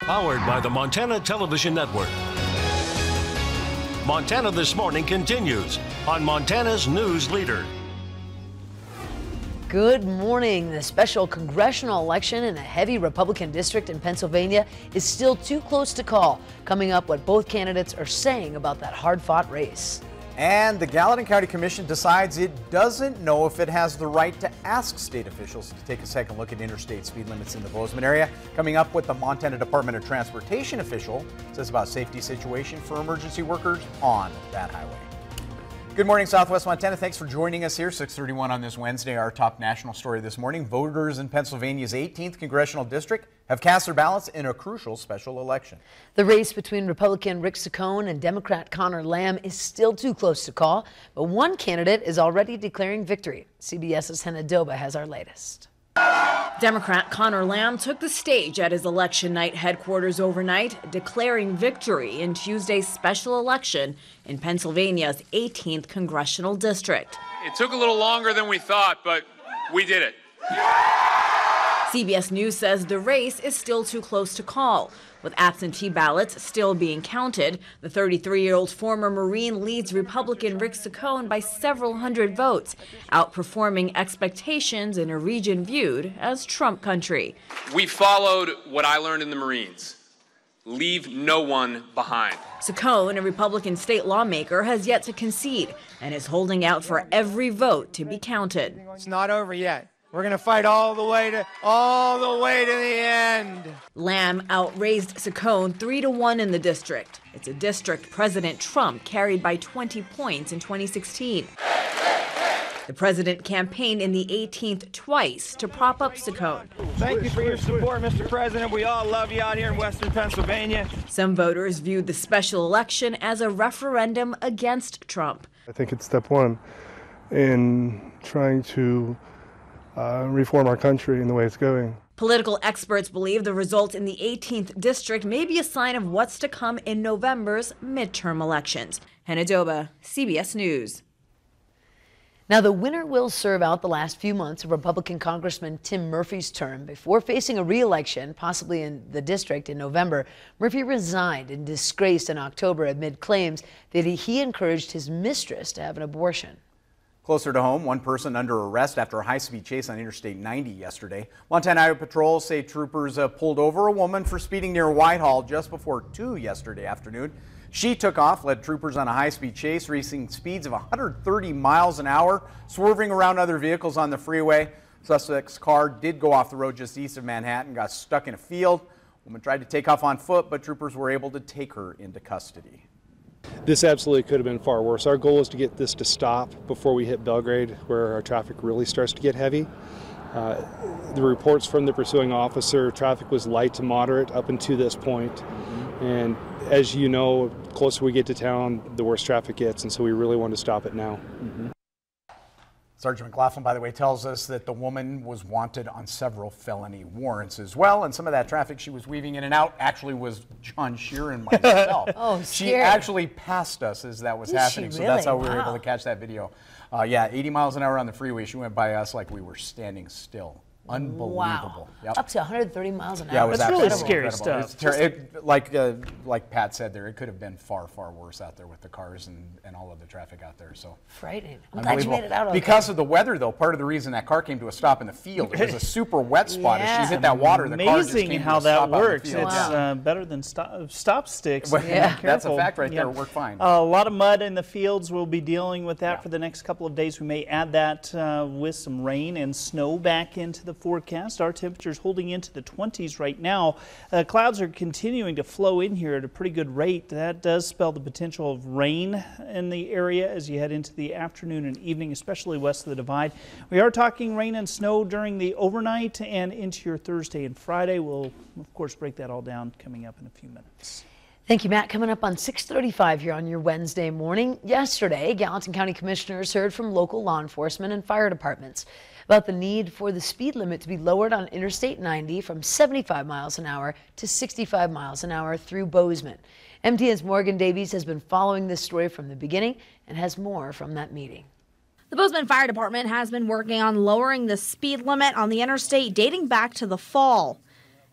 Powered by the Montana Television Network. Montana This Morning continues on Montana's News Leader. Good morning. The special congressional election in a heavy Republican district in Pennsylvania is still too close to call. Coming up, what both candidates are saying about that hard-fought race. And the Gallatin County Commission decides it doesn't know if it has the right to ask state officials to take a second look at interstate speed limits in the Bozeman area. Coming up, what the Montana Department of Transportation official says about safety situation for emergency workers on that highway. Good morning, Southwest Montana. Thanks for joining us here. 6:31 on this Wednesday. Our top national story this morning. Voters in Pennsylvania's 18th congressional district have cast their ballots in a crucial special election. The race between Republican Rick Saccone and Democrat Connor Lamb is still too close to call, but one candidate is already declaring victory. CBS's Hannah Doba has our latest. Democrat Connor Lamb took the stage at his election night headquarters overnight, declaring victory in Tuesday's special election in Pennsylvania's 18th congressional district. It took a little longer than we thought, but we did it. CBS News says the race is still too close to call. With absentee ballots still being counted, the 33-year-old former Marine leads Republican Rick Saccone by several hundred votes, outperforming expectations in a region viewed as Trump country. We followed what I learned in the Marines. Leave no one behind. Saccone, a Republican state lawmaker, has yet to concede and is holding out for every vote to be counted. It's not over yet. We're going to fight all the way to the end. Lamb outraised Saccone 3-1 in the district. It's a district President Trump carried by 20 points in 2016. The president campaigned in the 18th twice to prop up Saccone. Thank you for your support, Mr. President. We all love you out here in Western Pennsylvania. Some voters viewed the special election as a referendum against Trump. I think it's step one in trying to reform our country in the way it's going. Political experts believe the result in the 18th district may be a sign of what's to come in November's midterm elections. Hannah Doba, CBS News. Now, the winner will serve out the last few months of Republican Congressman Tim Murphy's term before facing a re-election, possibly in the district in November. Murphy resigned in disgrace in October amid claims that he encouraged his mistress to have an abortion. Closer to home, one person under arrest after a high-speed chase on Interstate 90 yesterday. Montana Highway Patrol say troopers pulled over a woman for speeding near Whitehall just before 2 yesterday afternoon. She took off, led troopers on a high-speed chase, reaching speeds of 130 miles an hour, swerving around other vehicles on the freeway. Suspect's car did go off the road just east of Manhattan, got stuck in a field. Woman tried to take off on foot, but troopers were able to take her into custody. This absolutely could have been far worse. Our goal is to get this to stop before we hit Belgrade, where our traffic really starts to get heavy. The reports from the pursuing officer, traffic was light to moderate up until this point. And as you know, the closer we get to town, the worse traffic gets, and so we really want to stop it now. Sergeant McLaughlin, by the way, tells us that the woman was wanted on several felony warrants as well, and some of that traffic she was weaving in and out actually was John Shear and myself. Oh, she actually passed us as that was happening, so that's how we were able to catch that video. Yeah, 80 miles an hour on the freeway. She went by us like we were standing still. Unbelievable. Wow. Yep. Up to 130 miles an hour. Yeah, it was That's really incredible. scary stuff. Like Pat said there, it could have been far, far worse out there with the cars and all of the traffic out there. So Frightening. I'm glad you made it out okay. Because of the weather, though, part of the reason that car came to a stop in the field, it was a super wet spot. Yeah. As she hit that water, the car just Amazing came how to a stop that works. out in the It's field. better than stop sticks. Well, Yeah. That's a fact right there. It worked fine. A lot of mud in the fields. We'll be dealing with that for the next couple of days. We may add that with some rain and snow back into the forecast. Our temperatures holding into the 20s right now. Clouds are continuing to flow in here at a pretty good rate. That does spell the potential of rain in the area as you head into the afternoon and evening, especially west of the Divide. We are talking rain and snow during the overnight and into your Thursday and Friday. We'll, of course, break that all down coming up in a few minutes. Thank you, Matt. Coming up on 6:35 here on your Wednesday morning. Yesterday, Gallatin County Commissioners heard from local law enforcement and fire departments about the need for the speed limit to be lowered on Interstate 90 from 75 miles an hour to 65 miles an hour through Bozeman. MTN's Morgan Davies has been following this story from the beginning and has more from that meeting. The Bozeman Fire Department has been working on lowering the speed limit on the interstate dating back to the fall.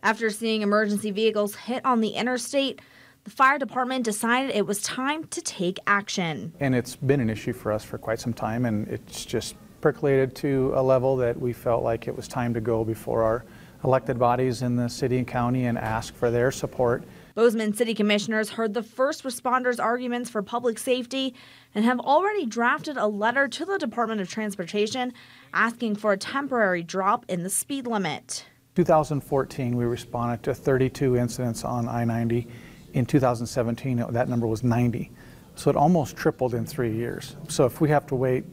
After seeing emergency vehicles hit on the interstate, the fire department decided it was time to take action. And it's been an issue for us for quite some time, and it's just percolated to a level that we felt like it was time to go before our elected bodies in the city and county and ask for their support. Bozeman City Commissioners heard the first responders' arguments for public safety and have already drafted a letter to the Department of Transportation asking for a temporary drop in the speed limit. 2014, we responded to 32 incidents on I-90. In 2017, that number was 90. So it almost tripled in 3 years. So if we have to wait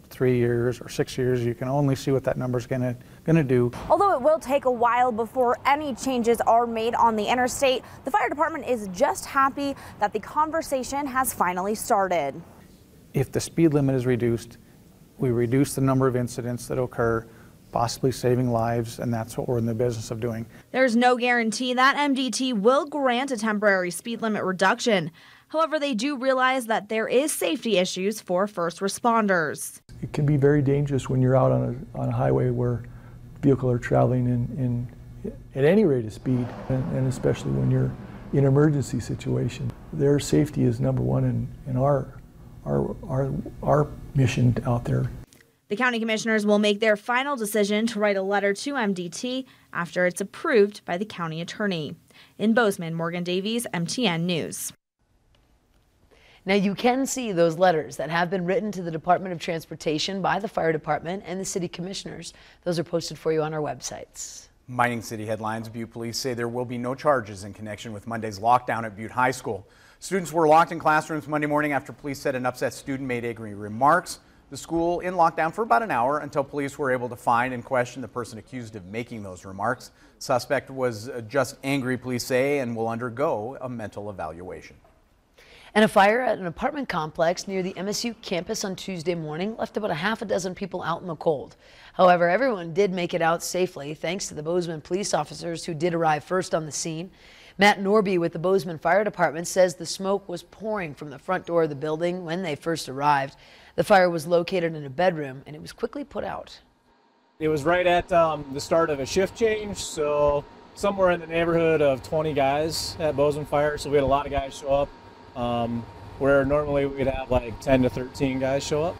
3 years or 6 years, you can only see what that number is going to do. Although it will take a while before any changes are made on the interstate, the fire department is just happy that the conversation has finally started. If the speed limit is reduced, we reduce the number of incidents that occur, possibly saving lives, and that's what we're in the business of doing. There's no guarantee that MDT will grant a temporary speed limit reduction. However, they do realize that there is safety issues for first responders. It can be very dangerous when you're out on a highway where vehicles are traveling at any rate of speed, and especially when you're in an emergency situation. Their safety is number one in our mission out there. The county commissioners will make their final decision to write a letter to MDT after it's approved by the county attorney. In Bozeman, Morgan Davies, MTN News. Now, you can see those letters that have been written to the Department of Transportation by the fire department and the city commissioners. Those are posted for you on our websites. Mining City headlines. Butte police say there will be no charges in connection with Monday's lockdown at Butte High School. Students were locked in classrooms Monday morning after police said an upset student made angry remarks. The school in lockdown for about an hour until police were able to find and question the person accused of making those remarks. Suspect was just angry, police say, and will undergo a mental evaluation. And a fire at an apartment complex near the MSU campus on Tuesday morning left about a half a dozen people out in the cold. However, everyone did make it out safely thanks to the Bozeman police officers who did arrive first on the scene. Matt Norby with the Bozeman Fire Department says the smoke was pouring from the front door of the building when they first arrived. The fire was located in a bedroom and it was quickly put out. It was right at the start of a shift change, so somewhere in the neighborhood of 20 guys at Bozeman Fire, so we had a lot of guys show up. Where normally we'd have like 10 to 13 guys show up.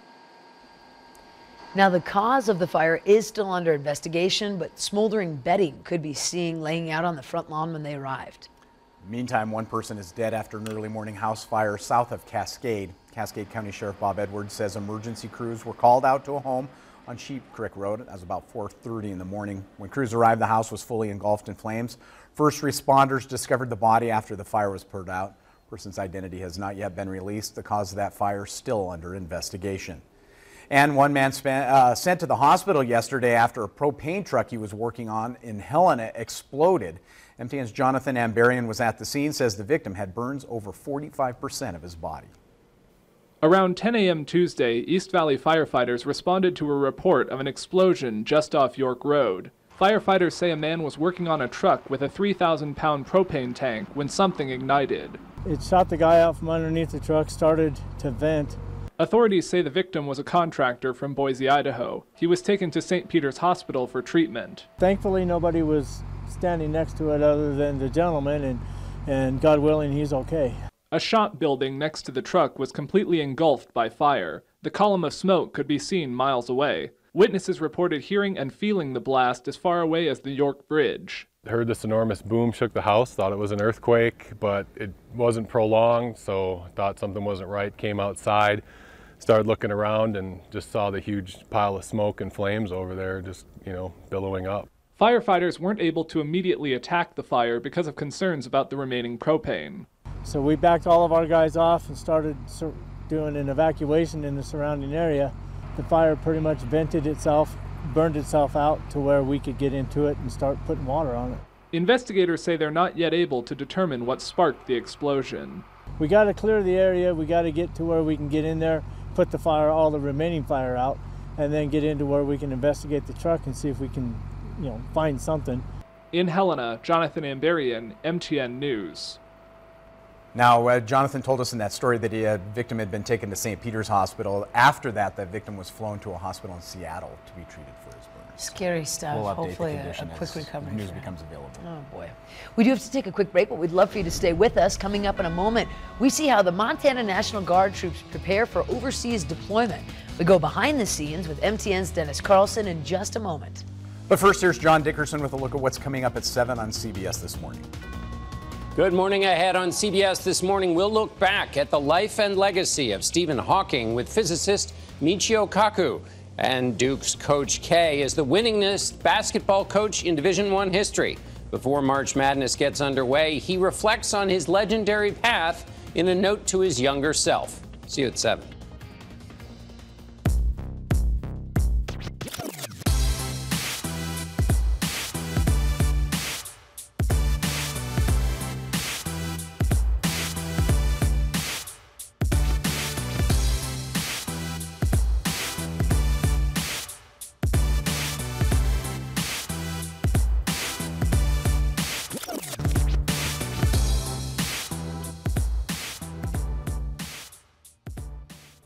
Now, the cause of the fire is still under investigation, but smoldering bedding could be seen laying out on the front lawn when they arrived. Meantime, one person is dead after an early morning house fire south of Cascade. Cascade County Sheriff Bob Edwards says emergency crews were called out to a home on Sheep Creek Road. That was about 4:30 in the morning. When crews arrived, the house was fully engulfed in flames. First responders discovered the body after the fire was put out. Person's identity has not yet been released. The cause of that fire still under investigation. And one man sent to the hospital yesterday after a propane truck he was working on in Helena exploded. MTN's Jonathan Ambarian was at the scene, says the victim had burns over 45% of his body. Around 10 a.m. Tuesday, East Valley firefighters responded to a report of an explosion just off York Road. Firefighters say a man was working on a truck with a 3,000-pound propane tank when something ignited. It shot the guy out from underneath the truck, started to vent. Authorities say the victim was a contractor from Boise, Idaho. He was taken to St. Peter's Hospital for treatment. Thankfully, nobody was standing next to it other than the gentleman, and God willing, he's okay. A shop building next to the truck was completely engulfed by fire. The column of smoke could be seen miles away. Witnesses reported hearing and feeling the blast as far away as the York Bridge. I heard this enormous boom shook the house, thought it was an earthquake, but it wasn't prolonged, so thought something wasn't right. Came outside, started looking around, and just saw the huge pile of smoke and flames over there just, billowing up. Firefighters weren't able to immediately attack the fire because of concerns about the remaining propane. So we backed all of our guys off and started doing an evacuation in the surrounding area. The fire pretty much vented itself, burned itself out to where we could get into it and start putting water on it. Investigators say they're not yet able to determine what sparked the explosion. We got to clear the area, we got to get to where we can get in there, put the fire, all the remaining fire out, and then get into where we can investigate the truck and see if we can, find something. In Helena, Jonathan Ambarian, MTN News. Now, Jonathan told us in that story that the victim had been taken to St. Peter's Hospital. After that, the victim was flown to a hospital in Seattle to be treated for his burns. Scary stuff. We'll update Hopefully the condition a quick recovery. news becomes available. Oh boy. We do have to take a quick break, but we'd love for you to stay with us. Coming up in a moment, we see how the Montana National Guard troops prepare for overseas deployment. We go behind the scenes with MTN's Dennis Carlson in just a moment. But first, here's John Dickerson with a look at what's coming up at 7 on CBS this morning. Good morning. Ahead on CBS this morning, we'll look back at the life and legacy of Stephen Hawking with physicist Michio Kaku. And Duke's Coach K is the winningest basketball coach in Division I history. Before March Madness gets underway, he reflects on his legendary path in a note to his younger self. See you at 7.